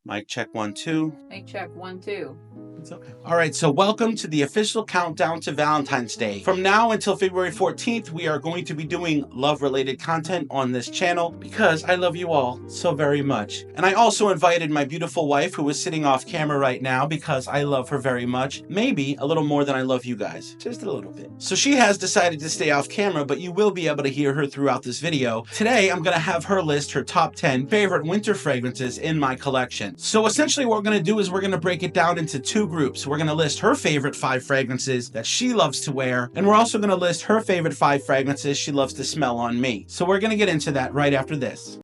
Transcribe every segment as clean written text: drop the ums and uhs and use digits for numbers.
Mic check 1, 2. Mic check 1, 2. It's okay. All right, so welcome to the official countdown to Valentine's Day. From now until February 14th, we are going to be doing love-related content on this channel because I love you all so very much. And I also invited my beautiful wife, who is sitting off camera right now because I love her very much. Maybe a little more than I love you guys. Just a little bit. So she has decided to stay off camera, but you will be able to hear her throughout this video. Today, I'm going to have her list her top 10 favorite winter fragrances in my collection. So essentially what we're going to do is we're going to break it down into two groups. We're going to list her favorite 5 fragrances that she loves to wear, and we're also going to list her favorite 5 fragrances she loves to smell on me. So we're going to get into that right after this.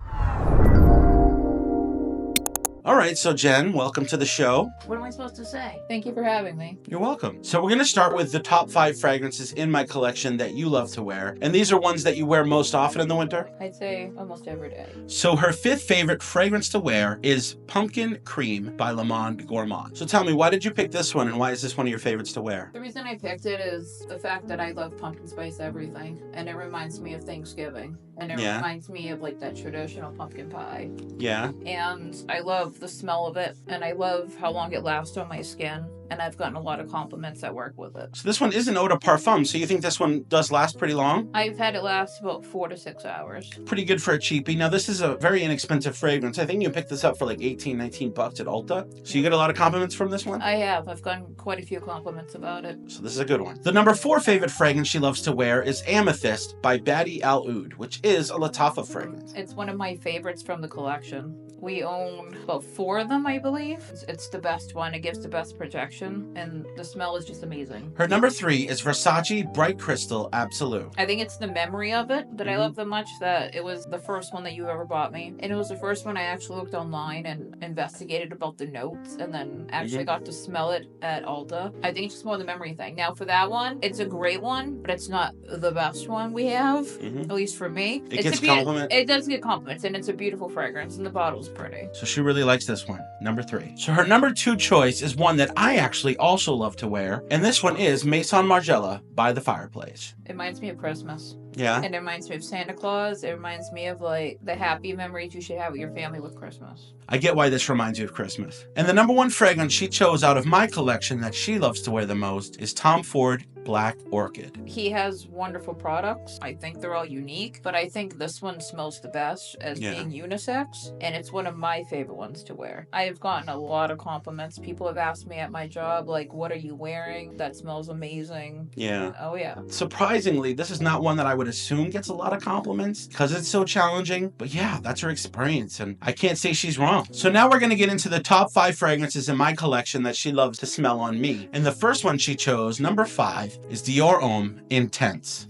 All right, so Jen, welcome to the show. What am I supposed to say? Thank you for having me. You're welcome. So we're going to start with the top 5 fragrances in my collection that you love to wear. And these are ones that you wear most often in the winter? I'd say almost every day. So her 5th favorite fragrance to wear is Pumpkin Cream by Monde Gourmand. So tell me, why did you pick this one and why is this one of your favorites to wear? The reason I picked it is the fact that I love pumpkin spice everything. And it reminds me of Thanksgiving. And it reminds me of like that traditional pumpkin pie. Yeah. And I love the smell of it. And I love how long it lasts on my skin. And I've gotten a lot of compliments at work with it. So this one is an eau de parfum, so you think this one does last pretty long? I've had it last about 4 to 6 hours. Pretty good for a cheapie. Now this is a very inexpensive fragrance. I think you picked this up for like 18, 19 bucks at Ulta. So you get a lot of compliments from this one? I have. I've gotten quite a few compliments about it. So this is a good one. The number 4 favorite fragrance she loves to wear is Amethyst by Badee Al-Oud, which is a Lattafa fragrance. It's one of my favorites from the collection. We own about 4 of them, I believe. It's the best one. It gives the best projection, and the smell is just amazing. Her number 3 is Versace Bright Crystal Absolu. I think it's the memory of it that I love so much that it was the first one that you ever bought me. And it was the first one I actually looked online and investigated about the notes and then actually got to smell it at Ulta. I think it's just more the memory thing. Now for that one, it's a great one, but it's not the best one we have, at least for me. It gets compliments. It does get compliments, and it's a beautiful fragrance, and the bottle's pretty. So she really likes this one, number 3. So her number 2 choice is one that I actually also love to wear, and this one is Maison Margiela by the Fireplace. It reminds me of Christmas. Yeah. And it reminds me of Santa Claus. It reminds me of like the happy memories you should have with your family with Christmas. I get why this reminds you of Christmas. And the number 1 fragrance she chose out of my collection that she loves to wear the most is Tom Ford Black Orchid. He has wonderful products. I think they're all unique, but I think this one smells the best as being unisex, and it's one of my favorite ones to wear. I have gotten a lot of compliments. People have asked me at my job, like, what are you wearing? That smells amazing. Yeah. Oh, yeah. Surprisingly, this is not one that I would assume gets a lot of compliments because it's so challenging, but yeah, that's her experience, and I can't say she's wrong. So now we're going to get into the top 5 fragrances in my collection that she loves to smell on me. And the first one she chose, number 5, is Dior Homme Intense.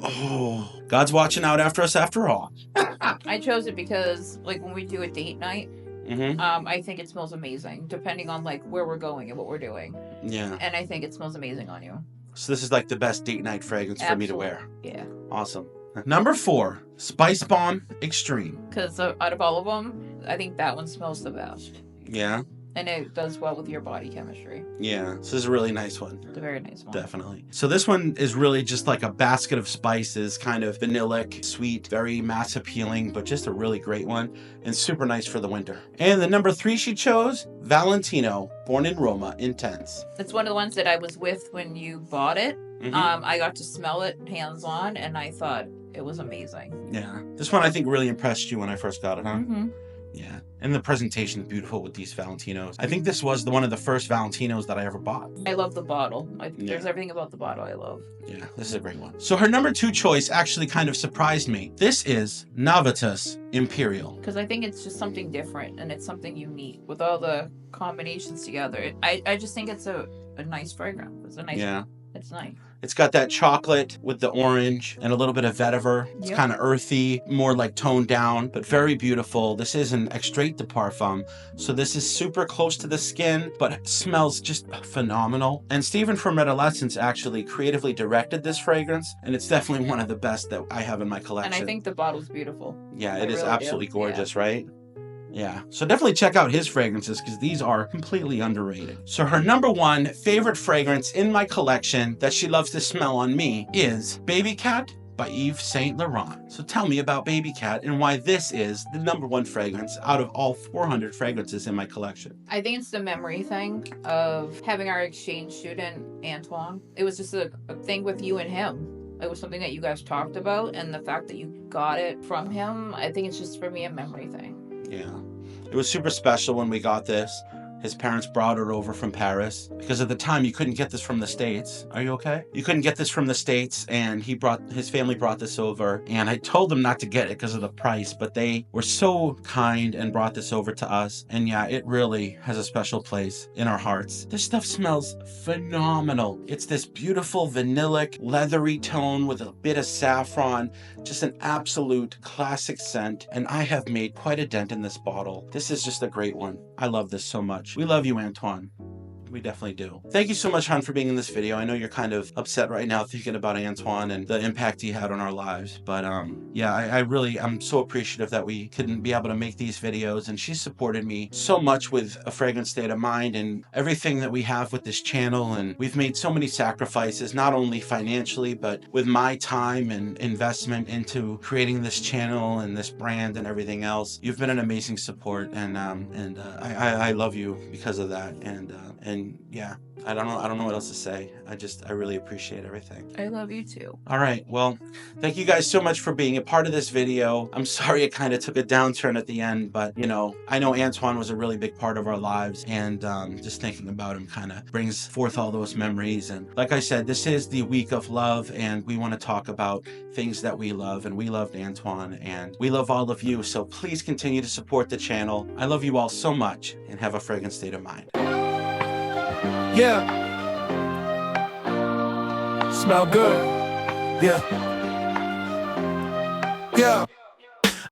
Oh, God's watching out after us after all. I chose it because, like, when we do a date night, I think it smells amazing, depending on, like, where we're going and what we're doing. Yeah. And I think it smells amazing on you. So this is like the best date night fragrance for me to wear. Yeah. Awesome. Number 4, Spicebomb Extreme. Because out of all of them, I think that one smells the best. Yeah. And it does well with your body chemistry. Yeah, so this is a really nice one. It's a very nice one. Definitely. So this one is really just like a basket of spices, kind of vanillic, sweet, very mass appealing, but just a really great one and super nice for the winter. And the number 3 she chose, Valentino, Born in Roma, Intense. It's one of the ones that I was with when you bought it. I got to smell it hands-on, and I thought it was amazing. Yeah. This one I think really impressed you when I first got it, huh? Yeah. And the presentation is beautiful with these Valentinos. I think this was one of the first Valentinos that I ever bought. I love the bottle. There's everything about the bottle I love. Yeah, this is a great one. So her number 2 choice actually kind of surprised me. This is Navitus Empyreal. Because I think it's just something different, and it's something unique with all the combinations together. I just think it's a nice fragrance. It's a nice It's nice. It's got that chocolate with the orange and a little bit of vetiver. It's kind of earthy, more like toned down, but very beautiful. This is an extrait de parfum, so this is super close to the skin, but it smells just phenomenal. And Stephen from Adolescence actually creatively directed this fragrance, and it's definitely one of the best that I have in my collection. And I think the bottle's beautiful. Yeah, it is really absolutely gorgeous, right? Yeah, so definitely check out his fragrances because these are completely underrated. So her number 1 favorite fragrance in my collection that she loves to smell on me is Babycat by Yves Saint Laurent. So tell me about Babycat and why this is the #1 fragrance out of all 400 fragrances in my collection. I think it's the memory thing of having our exchange student, Antoine. It was just a thing with you and him. It was something that you guys talked about, and the fact that you got it from him, I think it's just, for me, a memory thing. Yeah. It was super special when we got this. His parents brought it over from Paris because at the time you couldn't get this from the States. Are you okay? You couldn't get this from the States, and his family brought this over, and I told them not to get it because of the price, but they were so kind and brought this over to us. And yeah, it really has a special place in our hearts. This stuff smells phenomenal. It's this beautiful vanillic, leathery tone with a bit of saffron, just an absolute classic scent. And I have made quite a dent in this bottle. This is just a great one. I love this so much. We love you, Antoine. We definitely do. Thank you so much, hon, for being in this video. I know you're kind of upset right now thinking about Antoine and the impact he had on our lives. But yeah, I'm so appreciative that we couldn't be able to make these videos. And she supported me so much with A Fragrant State of Mind and everything that we have with this channel. And we've made so many sacrifices, not only financially, but with my time and investment into creating this channel and this brand and everything else. You've been an amazing support, and I love you because of that. And yeah, I don't know what else to say. I really appreciate everything. I love you too. All right, well, thank you guys so much for being a part of this video. I'm sorry it kind of took a downturn at the end, but you know, I know Antoine was a really big part of our lives, and just thinking about him kind of brings forth all those memories. And like I said, this is the week of love, and we want to talk about things that we love, and we loved Antoine, and we love all of you. So please continue to support the channel. I love you all so much, and have a fragrant state of mind. Yeah. Smell good. Yeah. Yeah.